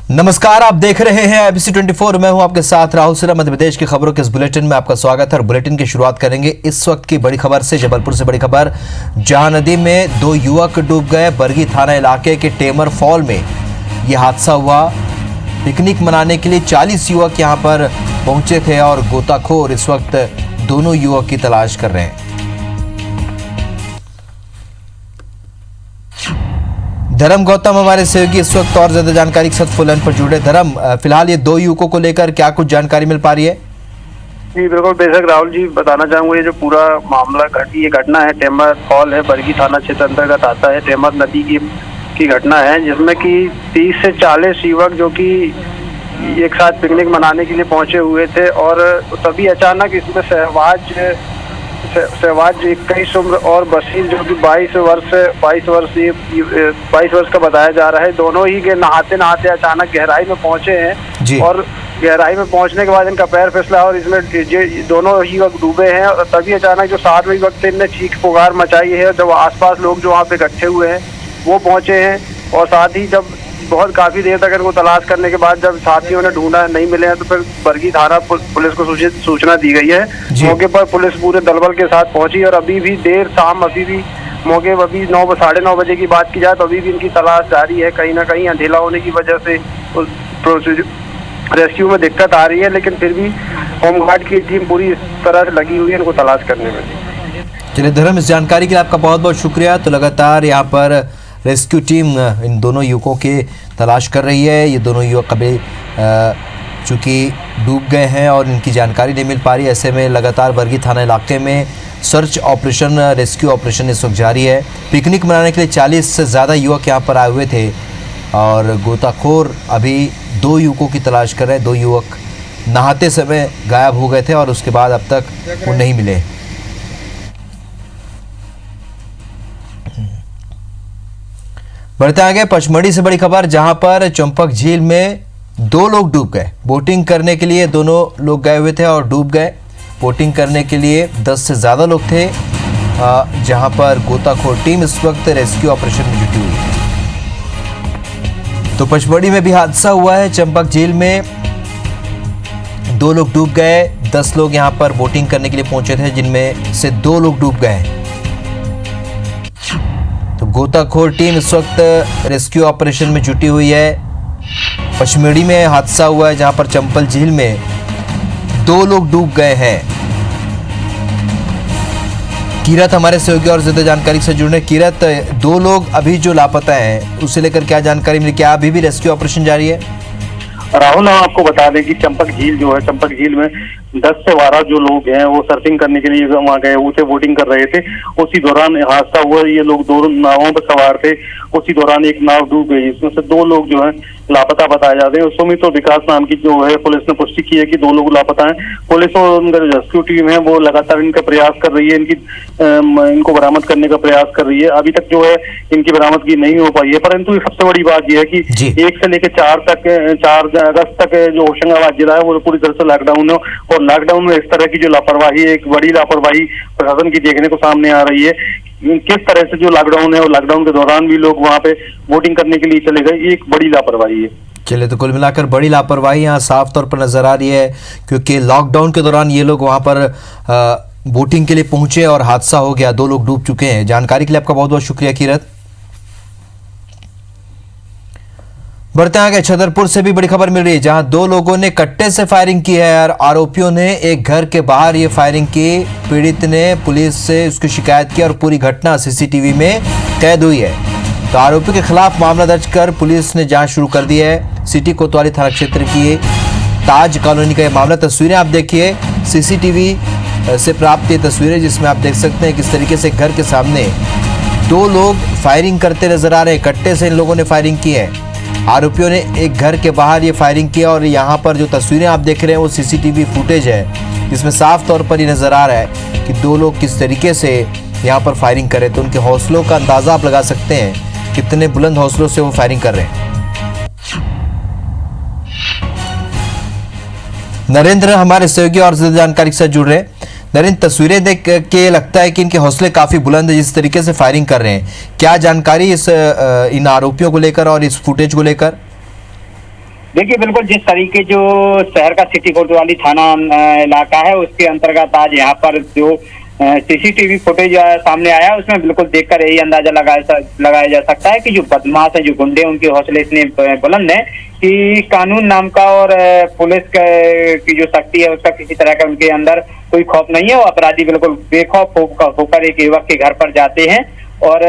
नमस्कार, आप देख रहे हैं एबीसी 24। मैं हूं आपके साथ राहुल सिन्हा। मध्य प्रदेश की खबरों के इस बुलेटिन में आपका स्वागत है और बुलेटिन की शुरुआत करेंगे इस वक्त की बड़ी खबर से। जबलपुर से बड़ी खबर, जहां नदी में 2 युवक डूब गए। बरगी थाना इलाके के टेमर फॉल में यह हादसा हुआ। पिकनिक मनाने के लिए 40 युवक यहां पर पहुंचे थे और गोताखोर इस वक्त दोनों युवक की तलाश कर रहे हैं। धर्म गौतम हमारे सहयोगी इस वक्त और ज्यादा जानकारी के साथ फोन लाइन पर जुड़े। धर्म, फिलहाल ये 2 युवकों को लेकर क्या कुछ जानकारी मिल पा रही है? जी बिल्कुल, बेशक राहुल जी, बताना चाहूंगा ये जो पूरा मामला ये घटना है टेमर फॉल है, बरगी थाना क्षेत्र अंतर्गत आता है। टेमर नदी की घटना है जिसमें कि 30 से 40 युवक जो कि एक साथ पिकनिक मनाने के लिए पहुंचे हुए थे और तभी अचानक इसमें सहवाज 21 उम्र और बशीर जो कि 22 वर्ष का बताया जा रहा है। दोनों ही नहाते नहाते अचानक गहराई में पहुंचे हैं और गहराई में पहुंचने के बाद इनका पैर फिसला और इसमें दोनों ही वक्त डूबे हैं। और तभी अचानक जो 7 वक्त इनने चीख पुकार मचाई है। जब आसपास लोग जो वहाँ पे इकट्ठे हुए हैं वो पहुंचे हैं और साथ ही जब काफी देर तक इनको तलाश करने के बाद जब साथियों ने ढूंढा नहीं मिले हैं तो फिर बरगी थाना पुलिस को सूचना दी गई है। मौके पर पुलिस पूरे दलबल के साथ पहुंची और अभी भी देर शाम अभी भी मौके पर अभी 9-9:30 बजे की बात की जाए तो अभी भी इनकी तलाश जारी है। कहीं ना कहीं अंधेला होने की वजह से रेस्क्यू में दिक्कत आ रही है, लेकिन फिर भी होमगार्ड की टीम पूरी तरह से लगी हुई है इनको तलाश करने में। चलिए धर्म, इस जानकारी के लिए आपका बहुत बहुत शुक्रिया। तो लगातार यहाँ पर रेस्क्यू टीम इन दोनों युवकों की तलाश कर रही है। ये दोनों युवक कभी चूँकि डूब गए हैं और इनकी जानकारी नहीं मिल पा रही। ऐसे में लगातार बरगी थाना इलाके में सर्च ऑपरेशन, रेस्क्यू ऑपरेशन इस वक्त जारी है। पिकनिक मनाने के लिए 40 से ज़्यादा युवक यहाँ पर आए हुए थे और गोताखोर अभी 2 युवकों की तलाश कर रहे हैं। 2 युवक नहाते समय गायब हो गए थे और उसके बाद अब तक वो नहीं मिले। बढ़ते आगे पचमढ़ी से बड़ी खबर, जहां पर चंपक झील में 2 लोग डूब गए। बोटिंग करने के लिए दोनों लोग गए हुए थे और डूब गए। बोटिंग करने के लिए 10 से ज़्यादा लोग थे, जहां पर गोताखोर टीम इस वक्त रेस्क्यू ऑपरेशन में जुटी हुई है। तो पचमढ़ी में भी हादसा हुआ है। चंपक झील में 2 लोग डूब गए। 10 लोग यहां पर बोटिंग करने के लिए पहुंचे थे, जिनमें से 2 लोग डूब गए। तो गोताखोर टीम इस वक्त रेस्क्यू ऑपरेशन में जुटी हुई है। पचमढ़ी में हादसा हुआ है जहां पर चंपल झील में 2 लोग डूब गए हैं। कीरत हमारे सहयोगी और ज्यादा जानकारी से जुड़ने। कीरत, 2 लोग अभी जो लापता हैं उसे लेकर क्या जानकारी मिली? क्या अभी भी रेस्क्यू ऑपरेशन जारी है? राहुल, हम आपको बता दें कि चंपक झील जो है, चंपक झील में 10 से 12 जो लोग हैं वो सर्फिंग करने के लिए वहाँ गए हुए थे, बोटिंग कर रहे थे। उसी दौरान हादसा हुआ। ये लोग 2 नावों पर सवार थे। उसी दौरान एक नाव डूब गई। इसमें से 2 लोग जो है लापता बताए जाते हैं। सुमित और विकास नाम की जो है पुलिस ने पुष्टि की है कि 2 लोग लापता हैं। पुलिस और उनका जो रेस्क्यू टीम है वो लगातार इनका प्रयास कर रही है, इनको बरामद करने का प्रयास कर रही है। अभी तक जो है इनकी बरामदगी नहीं हो पाई है, परंतु सबसे बड़ी बात यह है कि 1 से लेकर 4 अगस्त तक जो होशंगाबाद जिला है वो पूरी तरह से लॉकडाउन है और लॉकडाउन में इस तरह की जो लापरवाही है, एक बड़ी लापरवाही प्रशासन की देखने को सामने आ रही है। किस तरह से जो लॉकडाउन है और लॉकडाउन के दौरान भी लोग वहां पे वोटिंग करने के लिए चले गए, एक बड़ी लापरवाही है। चलिए, तो कुल मिलाकर बड़ी लापरवाही यहाँ साफ तौर पर नजर आ रही है, क्योंकि लॉकडाउन के दौरान ये लोग वहां पर वोटिंग के लिए पहुंचे और हादसा हो गया। 2 लोग डूब चुके हैं। जानकारी के लिए आपका बहुत बहुत शुक्रिया कीरत। बढ़ते आगे छतरपुर से भी बड़ी खबर मिल रही है, जहां 2 लोगों ने कट्टे से फायरिंग की है और आरोपियों ने एक घर के बाहर ये फायरिंग की। पीड़ित ने पुलिस से उसकी शिकायत की और पूरी घटना सीसीटीवी में कैद हुई है। तो आरोपी के खिलाफ मामला दर्ज कर पुलिस ने जांच शुरू कर दी है। सिटी कोतवाली थाना क्षेत्र की ताज कॉलोनी का यह मामला। तस्वीरें आप देखिए, सीसीटीवी से प्राप्त ये तस्वीरें, जिसमें आप देख सकते हैं किस तरीके से घर के सामने 2 लोग फायरिंग करते नजर आ रहे हैं। कट्टे से इन लोगों ने फायरिंग की है। आरोपियों ने एक घर के बाहर ये फायरिंग किया और यहाँ पर जो तस्वीरें आप देख रहे हैं वो सीसीटीवी फुटेज है, जिसमें साफ तौर पर ये नजर आ रहा है कि 2 लोग किस तरीके से यहाँ पर फायरिंग कर रहे थे। तो उनके हौसलों का अंदाजा आप लगा सकते हैं, कितने बुलंद हौसलों से वो फायरिंग कर रहे हैं। नरेंद्र हमारे सहयोगी और ज्यादा जानकारी के साथ जुड़ रहे हैं। नरेंद्र, तस्वीरें देख के लगता है कि इनके हौसले काफी बुलंद है, जिस तरीके से फायरिंग कर रहे हैं। क्या जानकारी इन आरोपियों को लेकर और इस फुटेज को लेकर? देखिए बिल्कुल जिस तरीके जो शहर का सिटी कोतवाली थाना इलाका है उसके अंतर्गत आज यहाँ पर जो सीसीटीवी फुटेज सामने आया है उसमें बिल्कुल देखकर यही अंदाजा लगाया जा सकता है कि जो बदमाश है, जो गुंडे, उनके हौसले इतने बुलंद हैं कि कानून नाम का और पुलिस की जो शक्ति है उसका किसी तरह का उनके अंदर कोई खौफ नहीं है। वो अपराधी बिल्कुल बेखौफ होकर एक युवक के घर पर जाते हैं और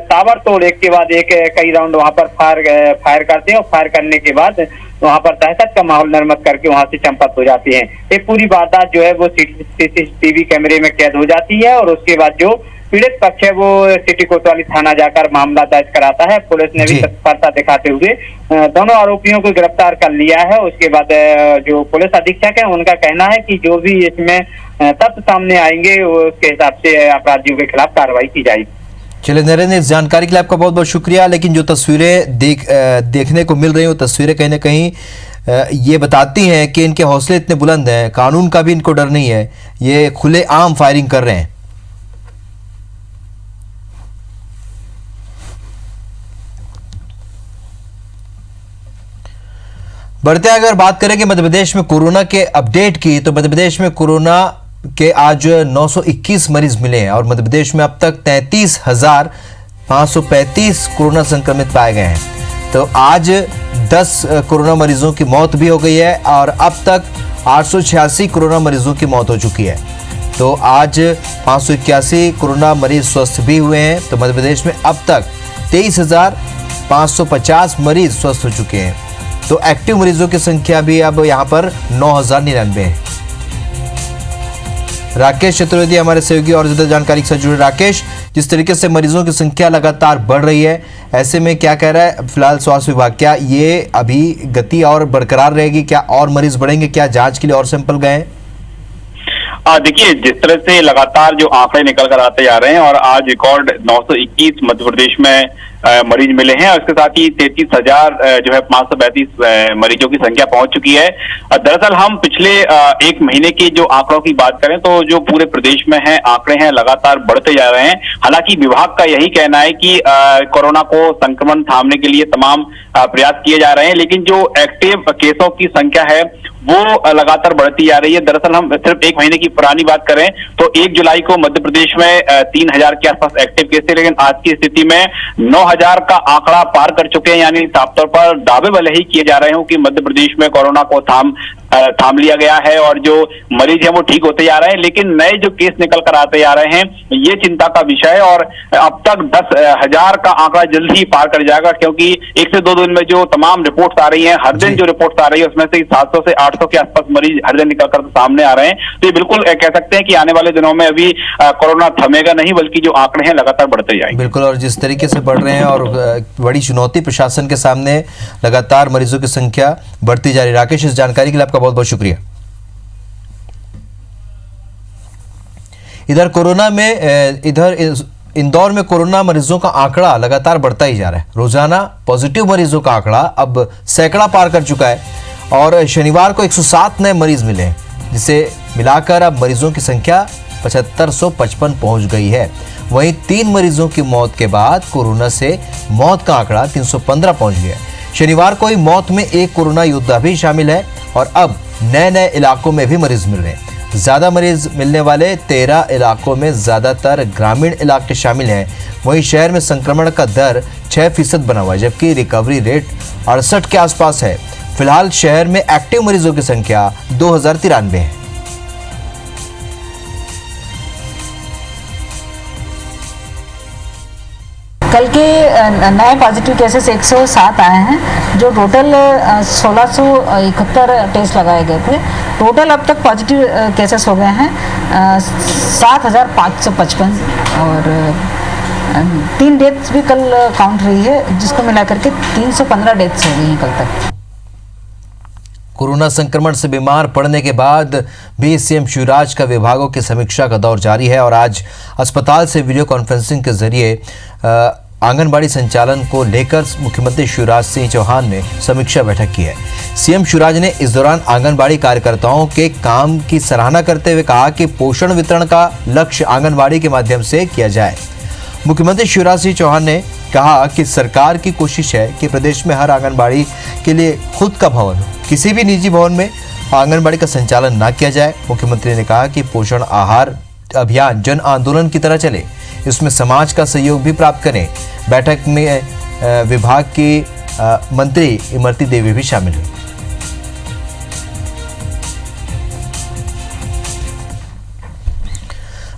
ताबड़तोड़ एक के बाद एक कई राउंड वहां पर फायर करते हैं और फायर करने के बाद वहां पर दहशत का माहौल निर्मित करके वहां से चंपत हो जाती है। ये पूरी वारदात जो है वो सीसीटीवी कैमरे में कैद हो जाती है और उसके बाद जो पीड़ित पक्ष है वो सिटी कोतवाली थाना जाकर मामला दर्ज कराता है। पुलिस ने भी तत्परता दिखाते हुए दोनों आरोपियों को गिरफ्तार कर लिया है। उसके बाद जो पुलिस अधीक्षक है उनका कहना है कि जो भी इसमें तथ्य सामने आएंगे उसके हिसाब से अपराधियों के खिलाफ कार्रवाई की जाएगी। चलिए नरेंद्र, इस जानकारी के लिए आपका बहुत बहुत शुक्रिया। लेकिन जो तस्वीरें देखने को मिल रही हैं वो तस्वीरें कहीं ना कहीं ये बताती हैं कि इनके हौसले इतने बुलंद हैं, कानून का भी इनको डर नहीं है, ये खुले आम फायरिंग कर रहे हैं। बढ़ते अगर बात करें कि मध्य प्रदेश में कोरोना के अपडेट की, तो मध्य प्रदेश में कोरोना के आज 921 मरीज मिले हैं और मध्य प्रदेश में अब तक 33,535 कोरोना संक्रमित पाए गए हैं। तो आज 10 कोरोना मरीजों की मौत भी हो गई है और अब तक 886 कोरोना मरीजों की मौत हो चुकी है। तो आज 581 कोरोना मरीज स्वस्थ भी हुए हैं। तो मध्य प्रदेश में अब तक 23,550 मरीज स्वस्थ हो चुके हैं। तो एक्टिव मरीजों की संख्या भी अब यहाँ पर 9,099 है। राकेश चतुर्वेदी हमारे सहयोगी और ज्यादा जानकारी के साथ जुड़े। राकेश, जिस तरीके से मरीजों की संख्या लगातार बढ़ रही है, ऐसे में क्या कह रहा है फिलहाल स्वास्थ्य विभाग? क्या ये अभी गति और बरकरार रहेगी? क्या और मरीज बढ़ेंगे? क्या जांच के लिए और सैंपल गए हैं? देखिए, जिस तरह से लगातार जो आंकड़े निकल कर आते जा रहे हैं और आज रिकॉर्ड 921 मध्य प्रदेश में मरीज मिले हैं और इसके साथ ही 33,000 जो है 535 मरीजों की संख्या पहुंच चुकी है। दरअसल हम पिछले एक महीने के जो आंकड़ों की बात करें तो जो पूरे प्रदेश में है आंकड़े हैं लगातार बढ़ते जा रहे हैं। हालांकि विभाग का यही कहना है कि कोरोना को संक्रमण थामने के लिए तमाम प्रयास किए जा रहे हैं, लेकिन जो एक्टिव केसों की संख्या है वो लगातार बढ़ती जा रही है। दरअसल हम सिर्फ एक महीने की पुरानी बात करें तो 1 जुलाई को मध्य प्रदेश में 3,000 के आसपास एक्टिव केस थे, लेकिन आज की स्थिति में 9,000 का आंकड़ा पार कर चुके हैं। यानी साफ तौर पर दावे भले ही किए जा रहे हो कि मध्य प्रदेश में कोरोना को थाम लिया गया है और जो मरीज है वो ठीक होते जा रहे हैं, लेकिन नए जो केस निकल कर आते जा रहे हैं ये चिंता का विषय है। और अब तक 10,000 का आंकड़ा जल्द ही पार कर जाएगा, क्योंकि 1 से 2 दिन में जो तमाम रिपोर्ट्स आ रही हैं, हर दिन जो रिपोर्ट्स आ रही है उसमें से 700 से 800 के आसपास मरीज हर दिन निकल कर सामने आ रहे हैं। तो ये बिल्कुल कह सकते हैं कि आने वाले दिनों में अभी कोरोना थमेगा नहीं, बल्कि जो आंकड़े हैं लगातार बढ़ते जाएंगे। बिल्कुल, और जिस तरीके से बढ़ रहे हैं और बड़ी चुनौती प्रशासन के सामने, लगातार मरीजों की संख्या बढ़ती जा रही है। राकेश, इस जानकारी के लिए आपका बहुत बहुत शुक्रिया। इधर कोरोना में इंदौर में कोरोना मरीजों का आंकड़ा लगातार बढ़ता ही जा रहा है। रोजाना पॉजिटिव मरीजों का आंकड़ा अब सैकड़ा पार कर चुका है और शनिवार को 107 नए मरीज मिले हैं, जिसे मिलाकर अब मरीजों की संख्या 7555 पहुंच गई है। वहीं 3 मरीजों की मौत के बाद कोरोना से मौत का आंकड़ा 315 पहुंच गया है। शनिवार को ही मौत में एक कोरोना योद्धा भी शामिल है और अब नए इलाकों में भी मरीज मिल रहे हैं। ज्यादा मरीज मिलने वाले 13 इलाकों में ज्यादातर ग्रामीण इलाके शामिल हैं। वहीं शहर में संक्रमण का दर 6% बना हुआ है, जबकि रिकवरी रेट 68 के आसपास है। फिलहाल शहर में एक्टिव मरीजों की संख्या 2093 है। कल के नए पॉजिटिव केसेस 107 आए हैं, जो टोटल 1671 टेस्ट लगाए गए थे। टोटल अब तक पॉजिटिव केसेस हो गए हैं 7,555 और 3 डेथ्स भी कल काउंट रही है, जिसको मिलाकर के 315 डेथ्स हो गई हैं कल तक। कोरोना संक्रमण से बीमार पड़ने के बाद भी सीएम शिवराज का विभागों की समीक्षा का दौर जारी है और आज अस्पताल से वीडियो कॉन्फ्रेंसिंग के जरिए आंगनबाड़ी संचालन को लेकर मुख्यमंत्री शिवराज सिंह चौहान ने समीक्षा बैठक की है। सीएम शिवराज ने इस दौरान आंगनबाड़ी कार्यकर्ताओं के काम की सराहना करते हुए कहा कि पोषण वितरण का लक्ष्य आंगनबाड़ी के माध्यम से किया जाए। मुख्यमंत्री शिवराज सिंह चौहान ने कहा कि सरकार की कोशिश है कि प्रदेश में हर आंगनबाड़ी के लिए खुद का भवन हो, किसी भी निजी भवन में आंगनबाड़ी का संचालन ना किया जाए। मुख्यमंत्री ने कहा कि पोषण आहार अभियान जन आंदोलन की तरह चले, इसमें समाज का सहयोग भी प्राप्त करें। बैठक में विभाग की मंत्री इमरती देवी भी शामिल हुई।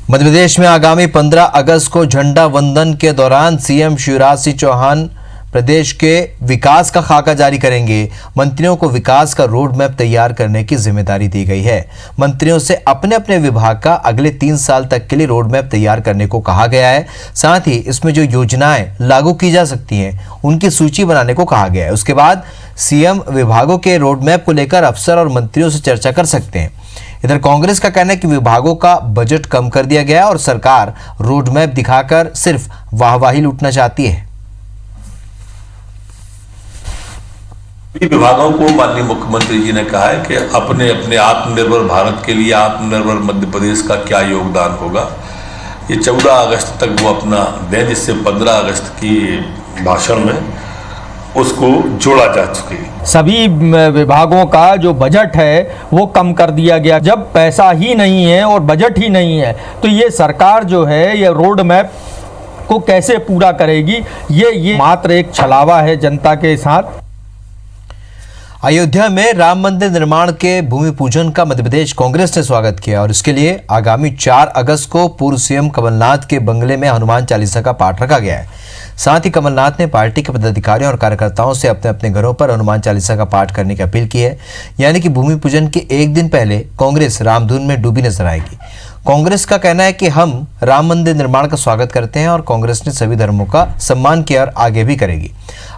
मध्य प्रदेश में आगामी 15 अगस्त को झंडा वंदन के दौरान सीएम शिवराज सिंह चौहान प्रदेश के विकास का खाका जारी करेंगे। मंत्रियों को विकास का रोड मैप तैयार करने की जिम्मेदारी दी गई है। मंत्रियों से अपने अपने विभाग का अगले 3 साल तक के लिए रोड मैप तैयार करने को कहा गया है। साथ ही इसमें जो योजनाएं लागू की जा सकती हैं उनकी सूची बनाने को कहा गया है। उसके बाद सीएम विभागों के रोड मैप को लेकर अफसर और मंत्रियों से चर्चा कर सकते हैं। इधर कांग्रेस का कहना है कि विभागों का बजट कम कर दिया गया और सरकार रोड मैप दिखाकर सिर्फ वाहवाही लूटना चाहती है। विभागों को माननीय मुख्यमंत्री जी ने कहा है कि अपने अपने आत्मनिर्भर भारत के लिए आत्मनिर्भर मध्य प्रदेश का क्या योगदान होगा, ये 14 अगस्त तक वो अपना दें, जिससे 15 अगस्त की भाषण में उसको जोड़ा जा चुके। सभी विभागों का जो बजट है वो कम कर दिया गया। जब पैसा ही नहीं है और बजट ही नहीं है तो ये सरकार जो है ये रोड मैप को कैसे पूरा करेगी? ये मात्र एक छलावा है जनता के साथ। अयोध्या में राम मंदिर निर्माण के भूमि पूजन का मध्य प्रदेश कांग्रेस ने स्वागत किया और इसके लिए आगामी 4 अगस्त को पूर्व सीएम कमलनाथ के बंगले में हनुमान चालीसा का पाठ रखा गया है। साथ ही कमलनाथ ने पार्टी के पदाधिकारियों और कार्यकर्ताओं से अपने अपने घरों पर हनुमान चालीसा का पाठ करने की अपील की है। यानी कि भूमि पूजन के एक दिन पहले कांग्रेस रामधुन में डूबी नजर आएगी। कांग्रेस का कहना है कि हम राम मंदिर निर्माण का स्वागत करते हैं और कांग्रेस ने सभी धर्मों का सम्मान किया और आगे भी करेगी।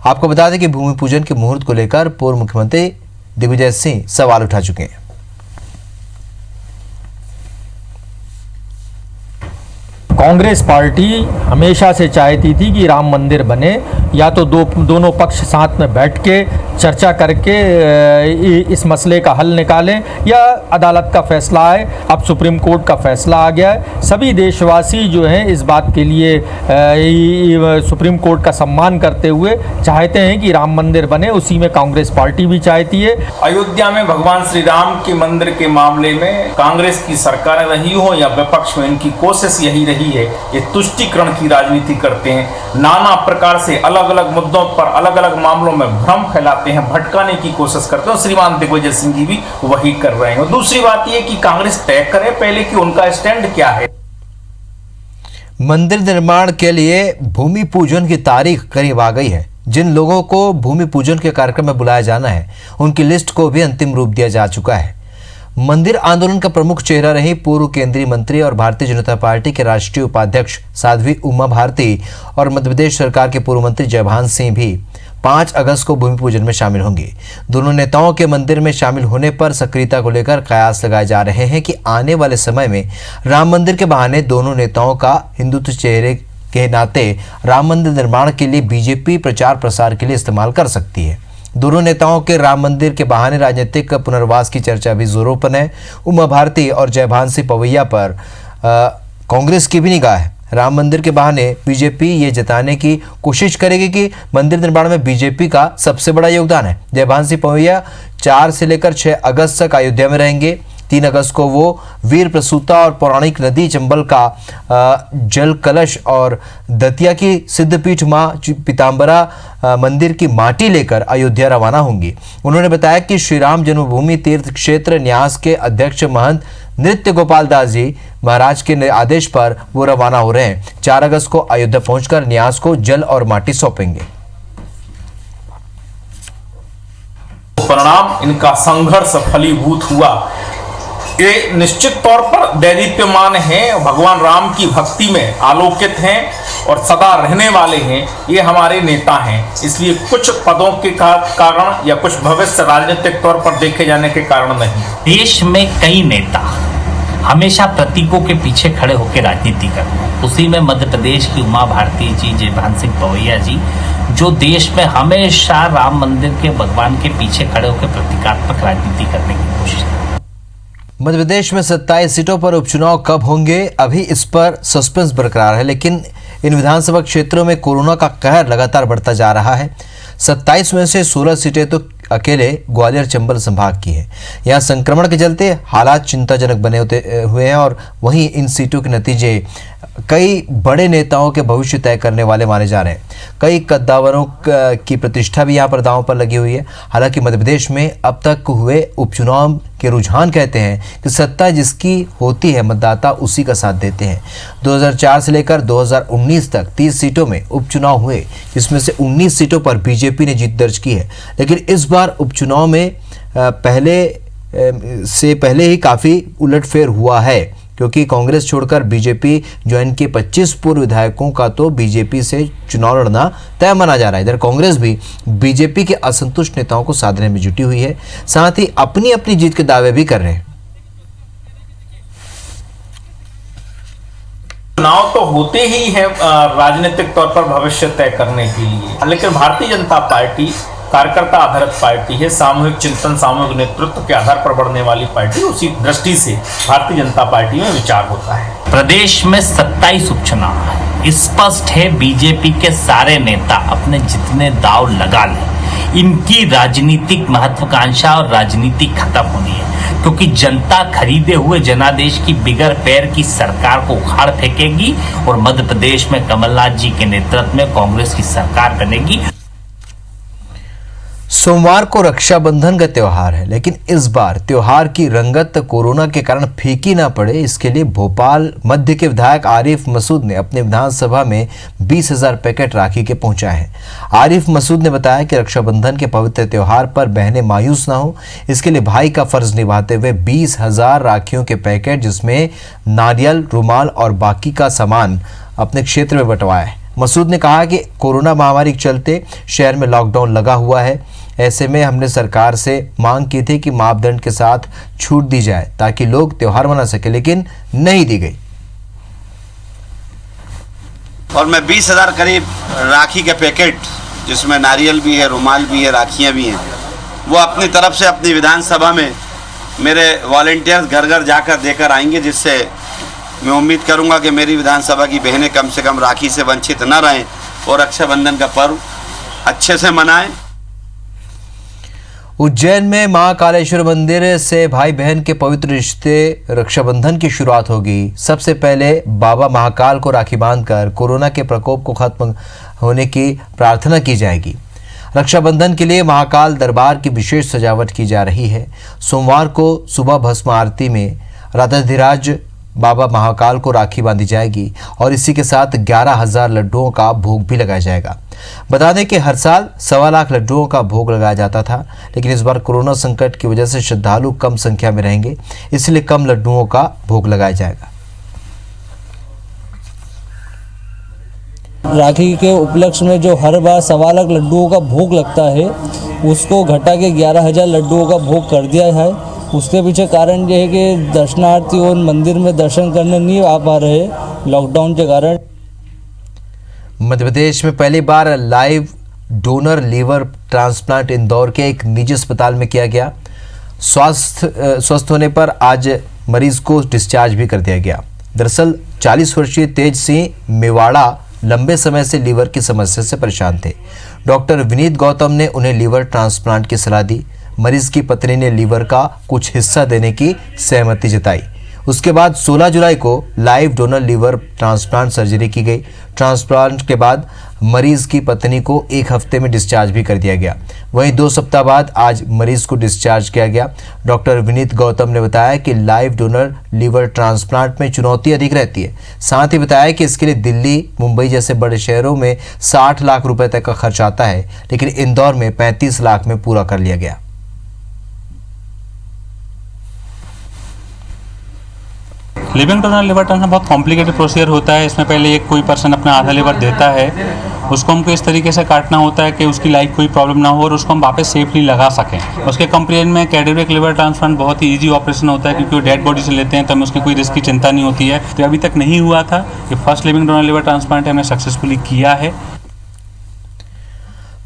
आपको बता दें कि भूमि पूजन के मुहूर्त को लेकर पूर्व मुख्यमंत्री दिग्विजय सिंह सवाल उठा चुके हैं। कांग्रेस पार्टी हमेशा से चाहती थी कि राम मंदिर बने, या तो दोनों पक्ष साथ में बैठ के चर्चा करके इस मसले का हल निकालें या अदालत का फैसला आए। अब सुप्रीम कोर्ट का फैसला आ गया है। सभी देशवासी जो हैं इस बात के लिए सुप्रीम कोर्ट का सम्मान करते हुए चाहते हैं कि राम मंदिर बने, उसी में कांग्रेस पार्टी भी चाहती है। अयोध्या में भगवान श्री राम के मंदिर के मामले में कांग्रेस की सरकार रही हो या विपक्ष में, इनकी कोशिश यही रही है, ये तुष्टीकरण की राजनीति करते हैं। नाना प्रकार से अलग अलग मुद्दों पर अलग अलग मामलों में भ्रम फैलाते हैं, भटकाने की कोशिश करते हैं। श्रीमान दिग्विजय सिंह जी भी वही कर रहे हैं। दूसरी बात यह कि कांग्रेस तय करे पहले कि उनका स्टैंड क्या है। मंदिर निर्माण के लिए भूमि पूजन की तारीख करीब आ गई है। जिन लोगों को भूमि पूजन के कार्यक्रम में बुलाया जाना है उनकी लिस्ट को भी अंतिम रूप दिया जा चुका है। मंदिर आंदोलन का प्रमुख चेहरा रही पूर्व केंद्रीय मंत्री और भारतीय जनता पार्टी के राष्ट्रीय उपाध्यक्ष साध्वी उमा भारती और मध्य प्रदेश सरकार के पूर्व मंत्री जयभान सिंह भी 5 अगस्त को भूमि पूजन में शामिल होंगे। दोनों नेताओं के मंदिर में शामिल होने पर सक्रियता को लेकर कयास लगाए जा रहे हैं कि आने वाले समय में राम मंदिर के बहाने दोनों नेताओं का हिंदुत्व चेहरे के नाते राम मंदिर निर्माण के लिए बीजेपी प्रचार प्रसार के लिए इस्तेमाल कर सकती है। दोनों नेताओं के राम मंदिर के बहाने राजनीतिक पुनर्वास की चर्चा भी जोरों पर है। उमा भारती और जयभान सिंह पवैया पर कांग्रेस की भी निगाह है। राम मंदिर के बहाने बीजेपी ये जताने की कोशिश करेगी कि मंदिर निर्माण में बीजेपी का सबसे बड़ा योगदान है। जयभान सिंह पवैया 4 से लेकर 6 अगस्त तक अयोध्या में रहेंगे। 3 अगस्त को वो वीर प्रसूता और पौराणिक नदी चंबल का जल कलश और दतिया की सिद्धपीठ मां पीताम्बरा मंदिर की माटी लेकर अयोध्या रवाना होंगी। उन्होंने बताया कि श्री राम जन्मभूमि तीर्थ क्षेत्र न्यास के अध्यक्ष महंत नृत्य गोपाल दास जी महाराज के आदेश पर वो रवाना हो रहे हैं। 4 अगस्त को अयोध्या पहुंचकर न्यास को जल और माटी सौंपेंगे। परिणाम इनका संघर्ष फलीभूत हुआ, ये निश्चित तौर पर दैदीप्यमान हैं, भगवान राम की भक्ति में आलोकित हैं और सदा रहने वाले हैं। ये हमारे नेता हैं, इसलिए कुछ पदों के कारण या कुछ भविष्य राजनीतिक तौर पर देखे जाने के कारण नहीं। देश में कई नेता हमेशा प्रतीकों के पीछे खड़े होकर राजनीति करते हैं। उसी में मध्य प्रदेश की उमा भारती जी, जयभान सिंह पवैया जी, जो देश में हमेशा राम मंदिर के भगवान के पीछे खड़े होकर प्रतीकात्मक राजनीति करने की कोशिश करते हैं। मध्य प्रदेश में 27 सीटों पर उपचुनाव कब होंगे, अभी इस पर सस्पेंस बरकरार है, लेकिन इन विधानसभा क्षेत्रों में कोरोना का कहर लगातार बढ़ता जा रहा है। 27 में से 16 सीटें तो अकेले ग्वालियर चंबल संभाग की है। यहाँ संक्रमण के चलते हालात चिंताजनक बने हुए हैं और वहीं इन सीटों के नतीजे कई बड़े नेताओं के भविष्य तय करने वाले माने जा रहे हैं। कई कद्दावरों की प्रतिष्ठा भी यहाँ पर दांव पर लगी हुई है। हालांकि मध्य प्रदेश में अब तक हुए उपचुनाव के रुझान कहते हैं कि सत्ता जिसकी होती है मतदाता उसी का साथ देते हैं। 2004 से लेकर 2019 तक 30 सीटों में उपचुनाव हुए, जिसमें से 19 सीटों पर बीजेपी ने जीत दर्ज की है। लेकिन इस बार उपचुनाव में पहले ही काफ़ी उलटफेर हुआ है, क्योंकि कांग्रेस छोड़कर बीजेपी ज्वाइन के 25 पूर्व विधायकों का तो बीजेपी से चुनाव लड़ना तय माना जा रहा है। इधर कांग्रेस भी बीजेपी के असंतुष्ट नेताओं को साधने में जुटी हुई है, साथ ही अपनी अपनी जीत के दावे भी कर रहे हैं। चुनाव तो होते ही है राजनीतिक तौर पर भविष्य तय करने के लिए, लेकिन भारतीय जनता पार्टी कार्यकर्ता आधारित पार्टी है, सामूहिक चिंतन सामूहिक नेतृत्व के आधार पर बढ़ने वाली पार्टी। उसी दृष्टि से भारतीय जनता पार्टी में विचार होता है। प्रदेश में 27 उपचुनाव है। स्पष्ट है बीजेपी के सारे नेता अपने जितने दाव लगा लें, इनकी राजनीतिक महत्वाकांक्षा और राजनीति खत्म होनी है, क्योंकि जनता खरीदे हुए जनादेश की बिगर पैर की सरकार को उखाड़ फेंकेगी और मध्य प्रदेश में कमलनाथ जी के नेतृत्व में कांग्रेस की सरकार बनेगी। सोमवार को रक्षाबंधन का त्योहार है, लेकिन इस बार त्योहार की रंगत कोरोना के कारण फीकी ना पड़े, इसके लिए भोपाल मध्य के विधायक आरिफ मसूद ने अपने विधानसभा में 20,000 पैकेट राखी के पहुंचाए हैं। आरिफ मसूद ने बताया कि रक्षाबंधन के पवित्र त्योहार पर बहनें मायूस ना हो, इसके लिए भाई का फर्ज निभाते हुए 20,000 राखियों के पैकेट, जिसमें नारियल, रुमाल और बाकी का सामान अपने क्षेत्र में बंटवाया है। मसूद ने कहा कि कोरोना महामारी के चलते शहर में लॉकडाउन लगा हुआ है। ऐसे में हमने सरकार से मांग की थी कि मापदंड के साथ छूट दी जाए ताकि लोग त्योहार मना सके, लेकिन नहीं दी गई। और मैं 20,000 करीब राखी के पैकेट, जिसमें नारियल भी है, रुमाल भी है, राखियां भी हैं, वो अपनी तरफ से अपनी विधानसभा में मेरे वॉलंटियर्स घर घर जाकर देकर आएंगे, जिससे मैं उम्मीद करूंगा कि मेरी विधानसभा की बहनें कम से कम राखी से वंचित न रहें और रक्षाबंधन का पर्व अच्छे से मनाएं। उज्जैन में महाकालेश्वर मंदिर से भाई बहन के पवित्र रिश्ते रक्षाबंधन की शुरुआत होगी। सबसे पहले बाबा महाकाल को राखी बांधकर कोरोना के प्रकोप को खत्म होने की प्रार्थना की जाएगी। रक्षाबंधन के लिए महाकाल दरबार की विशेष सजावट की जा रही है। सोमवार को सुबह भस्म आरती में राधाधिराज बाबा महाकाल को राखी बांधी जाएगी और इसी के साथ 11,000 लड्डुओं का भोग भी लगाया जाएगा। बता दें कि हर साल 1.25 लाख लड्डुओं का भोग लगाया जाता था, लेकिन इस बार कोरोना संकट की वजह से श्रद्धालु कम संख्या में रहेंगे, इसलिए कम लड्डुओं का भोग लगाया जाएगा। राखी के उपलक्ष्य में जो हर बार 1.25 लाख लड्डुओं का भोग लगता है, उसको घटा के 11,000 लड्डुओं का भोग कर दिया है। उसके पीछे कारण ये है कि दर्शनार्थी और मंदिर में दर्शन करने नहीं आ पा रहे लॉकडाउन के कारण। मध्य प्रदेश में पहली बार live donor liver transplant Indore के एक निजी अस्पताल में किया गया। स्वस्थ होने पर आज मरीज को डिस्चार्ज भी कर दिया गया। दरअसल 40 वर्षीय तेज सिंह मेवाड़ा लंबे समय से लीवर की समस्या से परेशान थे। डॉक्टर विनीत गौतम ने उन्हें लीवर ट्रांसप्लांट की सलाह दी। मरीज की पत्नी ने लीवर का कुछ हिस्सा देने की सहमति जताई। उसके बाद 16 जुलाई को live donor liver transplant surgery की गई। ट्रांसप्लांट के बाद मरीज की पत्नी को 1 हफ्ते में डिस्चार्ज भी कर दिया गया। वहीं 2 सप्ताह बाद आज मरीज को डिस्चार्ज किया गया। डॉक्टर विनीत गौतम ने बताया कि लाइव डोनर लीवर ट्रांसप्लांट में चुनौती अधिक रहती है। साथ ही बताया कि इसके लिए दिल्ली, मुंबई जैसे बड़े शहरों में 60 लाख रुपए तक का खर्च आता है, लेकिन इंदौर में 35 लाख में पूरा कर लिया गया। लिविंग डोनर लिवर ट्रांसप्लांट बहुत कॉम्प्लिकेटेड प्रोसीजर होता है। इसमें पहले एक कोई पर्सन अपना आधा लिवर देता है, उसको हमको इस तरीके से काटना होता है कि उसकी लाइफ कोई प्रॉब्लम ना हो और उसको हम वापस सेफली लगा सकें। उसके कंपेरिजन में कैडेवरिक लिवर ट्रांसप्लांट बहुत ही ईजी ऑपरेशन होता है, क्योंकि वो डेड बॉडी से लेते हैं तो हमें उसकी कोई रिस्क की चिंता नहीं होती है। तो अभी तक नहीं हुआ था। ये first living donor liver transplant हमने सक्सेसफुली किया है।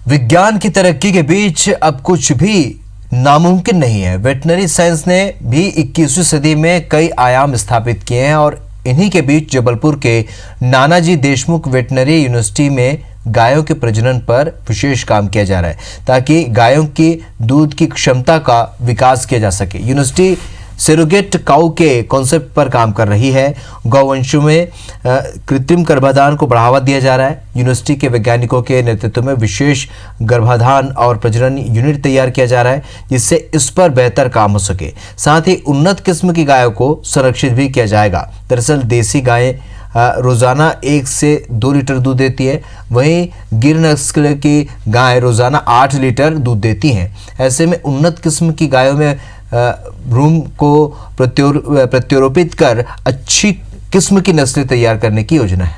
विज्ञान की तरक्की के बीच अब कुछ भी नामुमकिन नहीं है। वेटनरी साइंस ने भी 21वीं सदी में कई आयाम स्थापित किए हैं और इन्हीं के बीच जबलपुर के नानाजी देशमुख वेटनरी यूनिवर्सिटी में गायों के प्रजनन पर विशेष काम किया जा रहा है ताकि गायों की दूध की क्षमता का विकास किया जा सके। यूनिवर्सिटी सेरोगेट काऊ के कॉन्सेप्ट पर काम कर रही है। गौवंशों में कृत्रिम गर्भाधान को बढ़ावा दिया जा रहा है। यूनिवर्सिटी के वैज्ञानिकों के नेतृत्व में विशेष गर्भाधान और प्रजनन यूनिट तैयार किया जा रहा है जिससे इस पर बेहतर काम हो सके। साथ ही उन्नत किस्म की गायों को संरक्षित भी किया जाएगा। दरअसल देसी गायें रोजाना 1 से 2 लीटर दूध देती है, वहीं गिर नस्ल की गाय रोजाना 8 लीटर दूध देती हैं। ऐसे में उन्नत किस्म की गायों में भ्रूण को प्रत्यारोपित कर अच्छी किस्म की नस्लें तैयार करने की योजना है।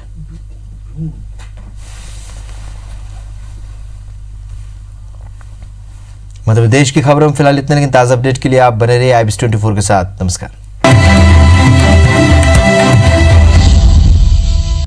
मध्य प्रदेश की खबरों में फिलहाल इतने, लेकिन ताज़ा अपडेट के लिए आप बने रहिए IBC 24 के साथ। नमस्कार।